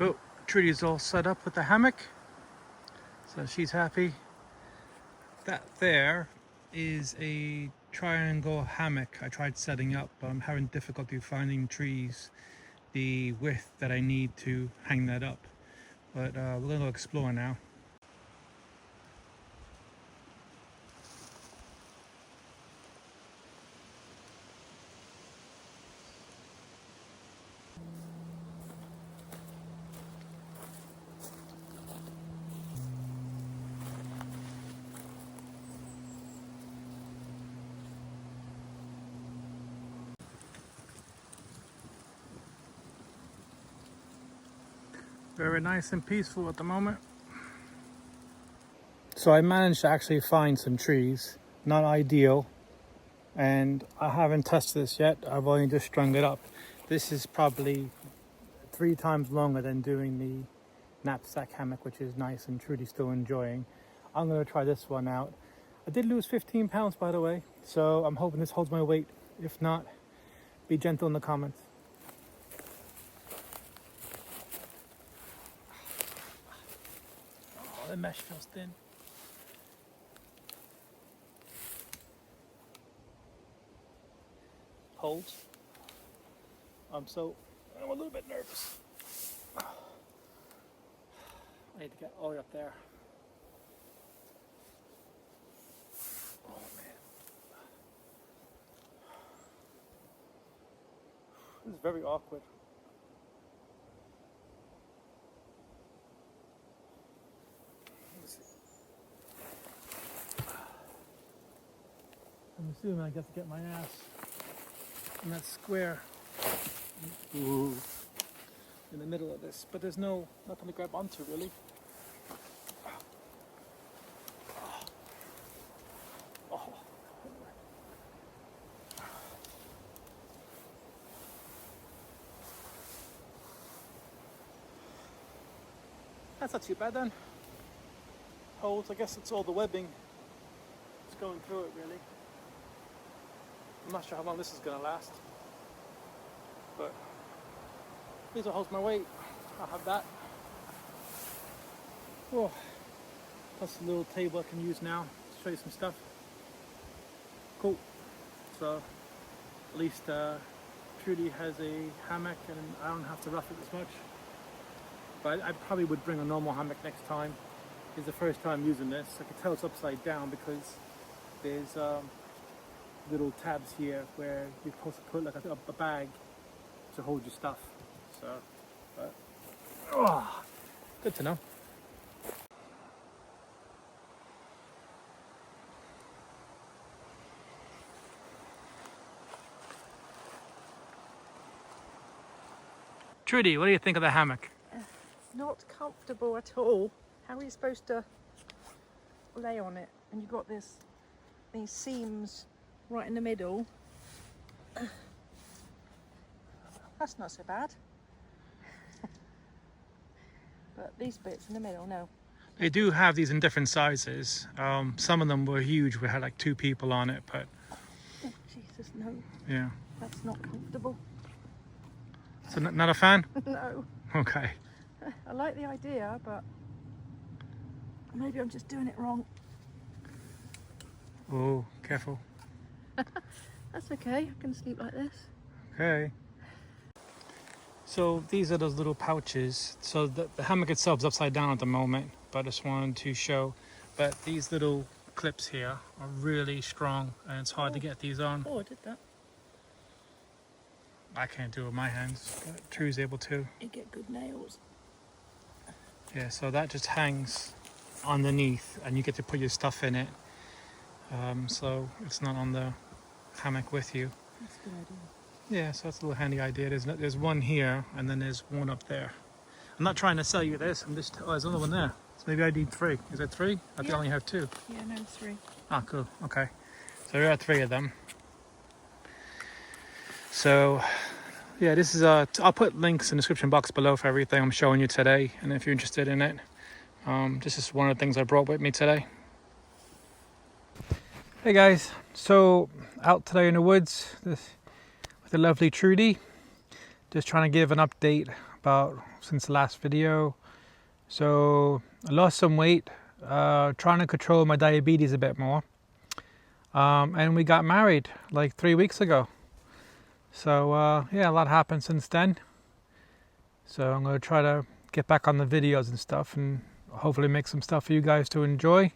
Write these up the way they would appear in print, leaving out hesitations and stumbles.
Cool. Trudy's all set up with the hammock, so she's happy. That there is a triangle hammock I tried setting up, but I'm having difficulty finding trees the width that I need to hang that up. But we're going to go explore now. Very nice and peaceful at the moment. So I managed to actually find some trees. Not ideal, and I haven't tested this yet. I've only just strung it up. This is probably 3 times longer than doing the knapsack hammock, which is nice and Trudy's still enjoying. I'm going to try this one out. I did lose 15 pounds, by the way, so I'm hoping this holds my weight. If not, be gentle in the comments. Oh, the mesh feels thin. Holds. I'm a little bit nervous. I need to get all the way up there. Oh man. This is very awkward. I'm assuming I get to get my ass in that square. Ooh. In the middle of this, but there's nothing to grab onto really. Oh. That's not too bad then. Holes, I guess it's all the webbing that's going through it really. I'm not sure how long this is going to last, but these will hold my weight. I'll have that. Oh, plus a little table I can use now to show you some stuff. Cool. So at least Trudy has a hammock and I don't have to rough it as much. But I probably would bring a normal hammock next time. It's the first time using this. I can tell it's upside down because there's little tabs here where you're supposed to put like a bag to hold your stuff. So, but, oh, good to know. Trudy, what do you think of the hammock? Not comfortable at all. How are you supposed to lay on it? And you've got these seams right in the middle. That's not so bad. But these bits in the middle, no. They do have these in different sizes. Some of them were huge. We had like 2 people on it, but... Oh, Jesus, no. Yeah. That's not comfortable. So not a fan? No. Okay. I like the idea, but maybe I'm just doing it wrong. Oh, careful. That's okay, I can sleep like this. Okay. So these are those little pouches. So the hammock itself is upside down at the moment, but I just wanted to show. But these little clips here are really strong and it's hard to get these on. Oh, I did that. I can't do it with my hands, but True's able to. You get good nails. Yeah, so that just hangs underneath and you get to put your stuff in it. So it's not on the hammock with you. That's a good idea. Yeah, so that's a little handy idea. There's one here and then there's one up there. I'm not trying to sell you this, I'm just, oh, there's another one there. So maybe I need 3. Is that 3? I think I only have 2. Yeah, no, 3. Ah, cool, okay. So there are 3 of them. So, yeah, this is I'll put links in the description box below for everything I'm showing you today. And if you're interested in it, this is one of the things I brought with me today. Hey guys, so out today in the woods with the lovely Trudy. Just trying to give an update about since the last video. So I lost some weight, trying to control my diabetes a bit more. And we got married like 3 weeks ago. So yeah, a lot happened since then. So I'm going to try to get back on the videos and stuff and hopefully make some stuff for you guys to enjoy.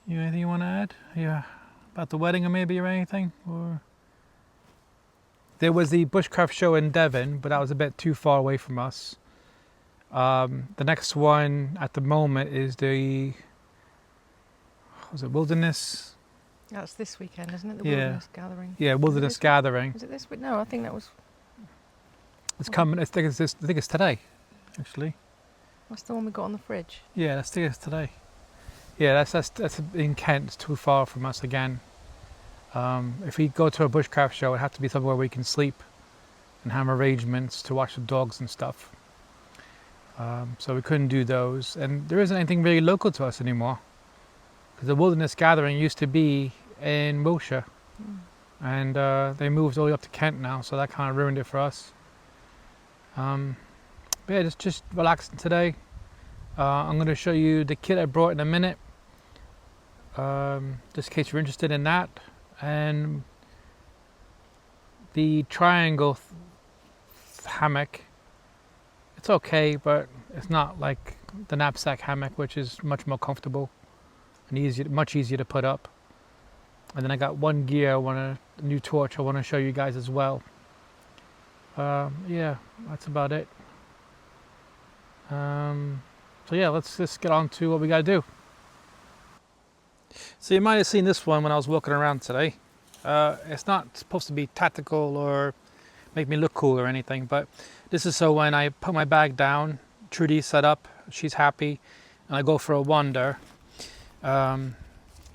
Anything you want to add? Yeah, about the wedding or maybe or anything? Or there was the Bushcraft show in Devon, but that was a bit too far away from us. The next one at the moment is the, was it Wilderness? That's this weekend, isn't it? The Yeah. Wilderness Gathering. Yeah, Wilderness Gathering. Is it this week? No, I think that was... It's coming. I think it's today, actually. That's the one we got on the fridge. Yeah, I think it's today. Yeah, that's in Kent. It's too far from us again. If we go to a Bushcraft show, it'd have to be somewhere we can sleep and have arrangements to watch the dogs and stuff. So we couldn't do those, and there isn't anything really local to us anymore. Because the Wilderness Gathering used to be in Wiltshire, and they moved all the way up to Kent now, so that kind of ruined it for us. But yeah, just relaxing today. I'm going to show you the kit I brought in a minute, just in case you're interested in that. And the triangle hammock, it's okay, but it's not like the knapsack hammock, which is much more comfortable and much easier to put up. And then I got one gear, a new torch I want to show you guys as well. Yeah, that's about it. So yeah, let's just get on to what we gotta do. So you might have seen this one when I was walking around today. It's not supposed to be tactical or make me look cool or anything, but this is so when I put my bag down, Trudy's set up, she's happy, and I go for a wander.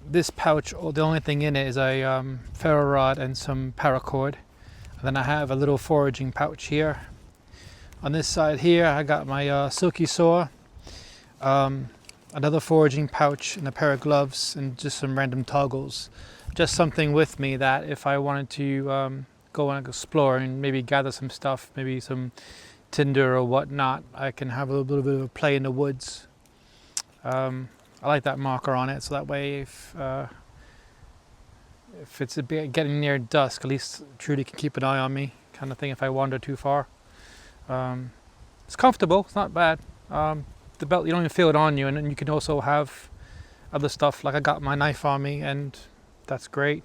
This pouch, the only thing in it is a ferro rod and some paracord. And then I have a little foraging pouch here. On this side here, I got my silky saw, another foraging pouch and a pair of gloves and just some random toggles. Just something with me that if I wanted to go and explore and maybe gather some stuff, maybe some tinder or whatnot, I can have a little bit of a play in the woods. I like that marker on it, so that way if it's a bit getting near dusk, at least Trudy can keep an eye on me, kind of thing, if I wander too far. It's comfortable, it's not bad. The belt, you don't even feel it on you, and then you can also have other stuff, like I got my knife on me, and that's great.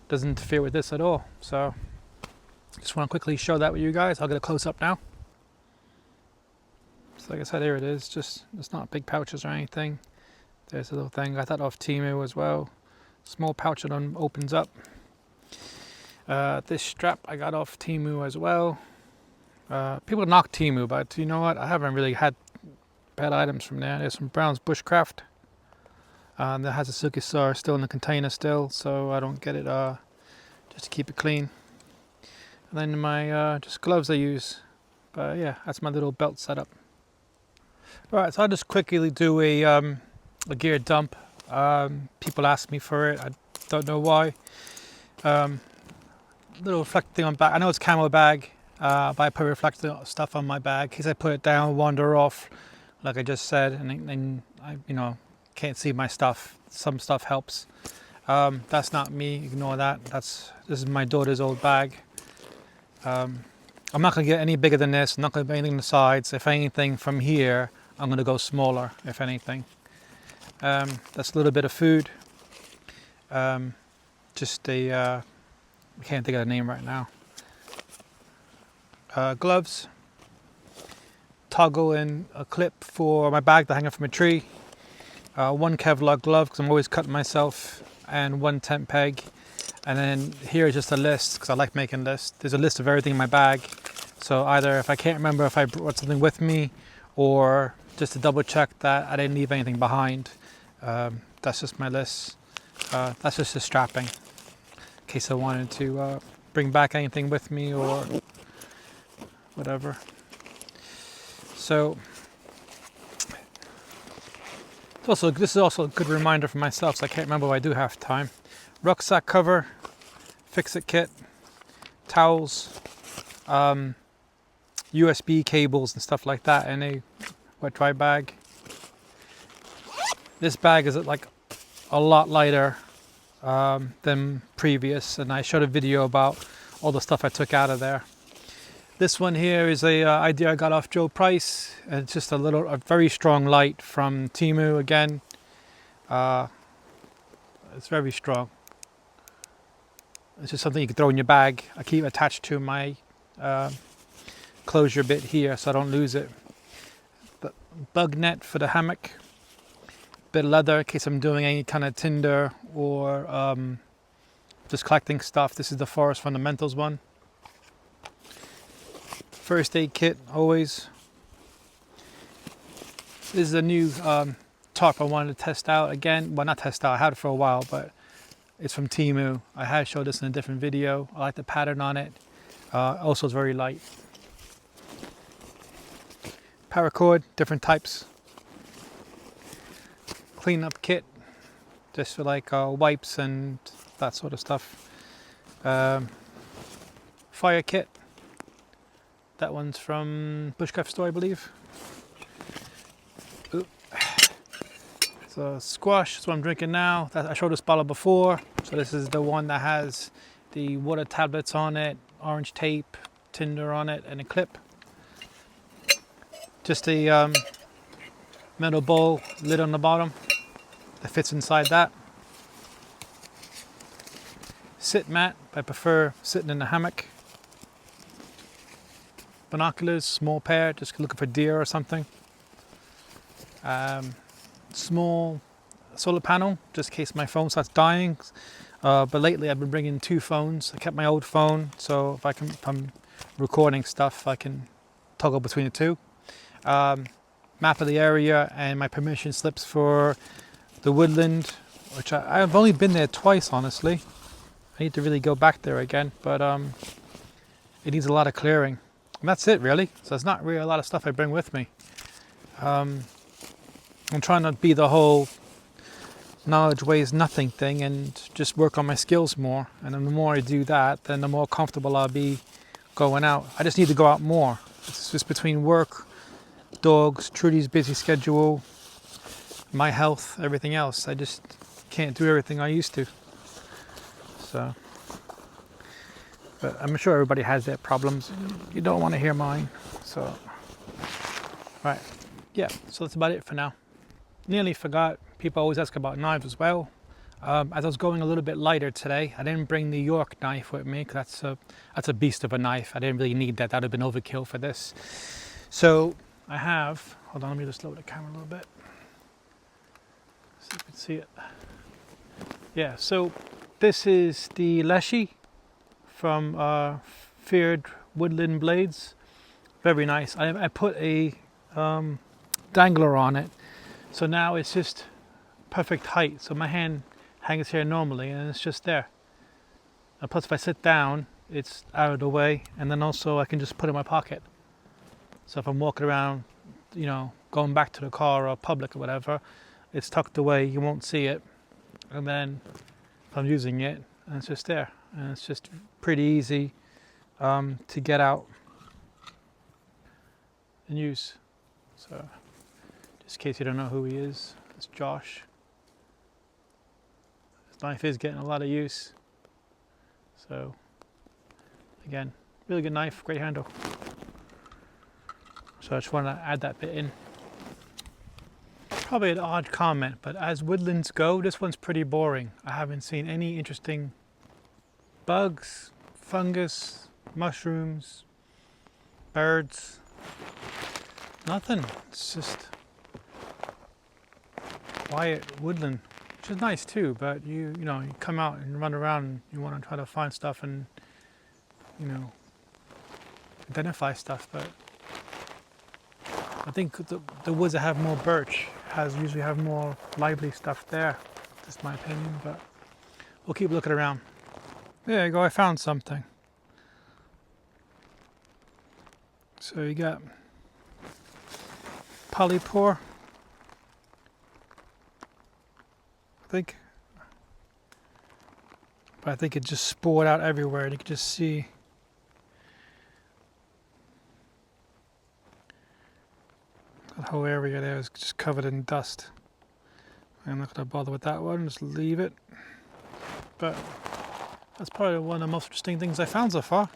Doesn't interfere with this at all. So just want to quickly show that with you guys. I'll get a close up now. So like I said, here it is. Just, it's not big pouches or anything. There's a little thing, I got that off Temu as well. Small pouch that opens up. This strap I got off Temu as well. People knock Temu, but you know what? I haven't really had bad items from there. There's some Brown's Bushcraft. That has a silky saw still in the container still, so I don't get it, just to keep it clean. And then my just gloves I use. But yeah, that's my little belt setup. Alright, so I'll just quickly do a gear dump. People ask me for it, I don't know why. Little reflecting on back, I know it's camo bag, but I put reflective stuff on my bag in case I put it down, wander off, like I just said, and I, you know, can't see my stuff. Some stuff helps. That's not me, ignore that. This is my daughter's old bag. I'm not going to get any bigger than this, I'm not going to put anything on the sides. If anything from here, I'm going to go smaller, if anything. That's a little bit of food. Just a, I can't think of the name right now. Gloves. Toggle and a clip for my bag to hang up from a tree. One Kevlar glove, because I'm always cutting myself, and one tent peg. And then here is just a list, because I like making lists. There's a list of everything in my bag. So either if I can't remember if I brought something with me, or just to double check that I didn't leave anything behind. That's just my list. That's just the strapping, in case I wanted to bring back anything with me or whatever. So this is also a good reminder for myself, so I can't remember what I do half the time. Rucksack cover, fix-it kit, towels, USB cables and stuff like that in a wet dry bag. This bag is like a lot lighter than previous, and I showed a video about all the stuff I took out of there. This one here is a idea I got off Joe Price, and it's just a very strong light from Temu again. It's very strong. It's just something you can throw in your bag. I keep attached to my closure bit here so I don't lose it. But bug net for the hammock. Bit of leather in case I'm doing any kind of tinder or just collecting stuff. This is the Forest Fundamentals one. First aid kit, always. This is a new tarp I wanted to test out again. Well, not test out, I had it for a while, but it's from Temu. I had showed this in a different video. I like the pattern on it. Also, it's very light. Paracord, different types. Cleanup kit, just for like wipes and that sort of stuff. Fire kit. That one's from Bushcraft store, I believe. Ooh. So squash, that's what I'm drinking now. I showed this bottle before. So this is the one that has the water tablets on it, orange tape, tinder on it, and a clip. Just a metal bowl, lid on the bottom that fits inside that. Sit mat, I prefer sitting in the hammock. Binoculars, small pair, just looking for deer or something. Small solar panel, just in case my phone starts dying. But lately I've been bringing 2 phones. I kept my old phone, so if I'm recording stuff, I can toggle between the 2. Map of the area and my permission slips for the woodland, which I've only been there twice, honestly. I need to really go back there again, but it needs a lot of clearing. And that's it, really. So there's not really a lot of stuff I bring with me. I'm trying to be the whole knowledge weighs nothing thing and just work on my skills more. And then the more I do that, then the more comfortable I'll be going out. I just need to go out more. It's just between work, dogs, Trudy's busy schedule, my health, everything else. I just can't do everything I used to. So, but I'm sure everybody has their problems. You don't want to hear mine. So, right. Yeah, so that's about it for now. Nearly forgot. People always ask about knives as well. As I was going a little bit lighter today, I didn't bring the York knife with me because that's a beast of a knife. I didn't really need that. That would have been overkill for this. So I have, hold on, let me just load the camera a little bit. See if you can see it. Yeah, so this is the Leshy from Feared Woodland Blades. Very nice. I put a dangler on it, so now it's just perfect height. So my hand hangs here normally and it's just there. And plus if I sit down, it's out of the way, and then also I can just put it in my pocket. So if I'm walking around, you know, going back to the car or public or whatever, it's tucked away, you won't see it. And then if I'm using it, and it's just there. And it's just pretty easy to get out and use. So just in case you don't know who he is, it's Josh. This knife is getting a lot of use. So again, really good knife, great handle. So I just want to add that bit in. Probably an odd comment, but as woodlands go, this one's pretty boring. I haven't seen any interesting bugs, fungus, mushrooms, birds, nothing. It's just quiet woodland, which is nice too, but you know, you come out and run around and you want to try to find stuff and, you know, identify stuff, but I think the woods that have more birch usually have more lively stuff there. Just my opinion, but we'll keep looking around. There you go, I found something. So you got polypore, I think. But I think it just spored out everywhere and you can just see. That whole area there is just covered in dust. I'm not going to bother with that one, just leave it. But that's probably one of the most interesting things I found so far.